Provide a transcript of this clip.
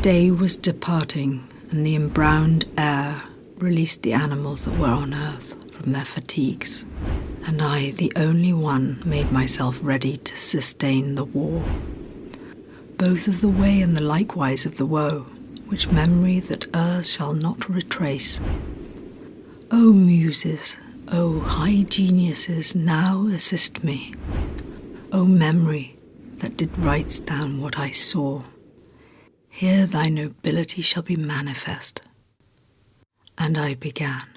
Day was departing, and the embrowned air released the animals that were on earth from their fatigues, and I, the only one, made myself ready to sustain the war, both of the way and the likewise of the woe, which memory that earth shall not retrace. O muses, O high geniuses, now assist me. O memory that did write down what I saw, here thy nobility shall be manifest. And I began.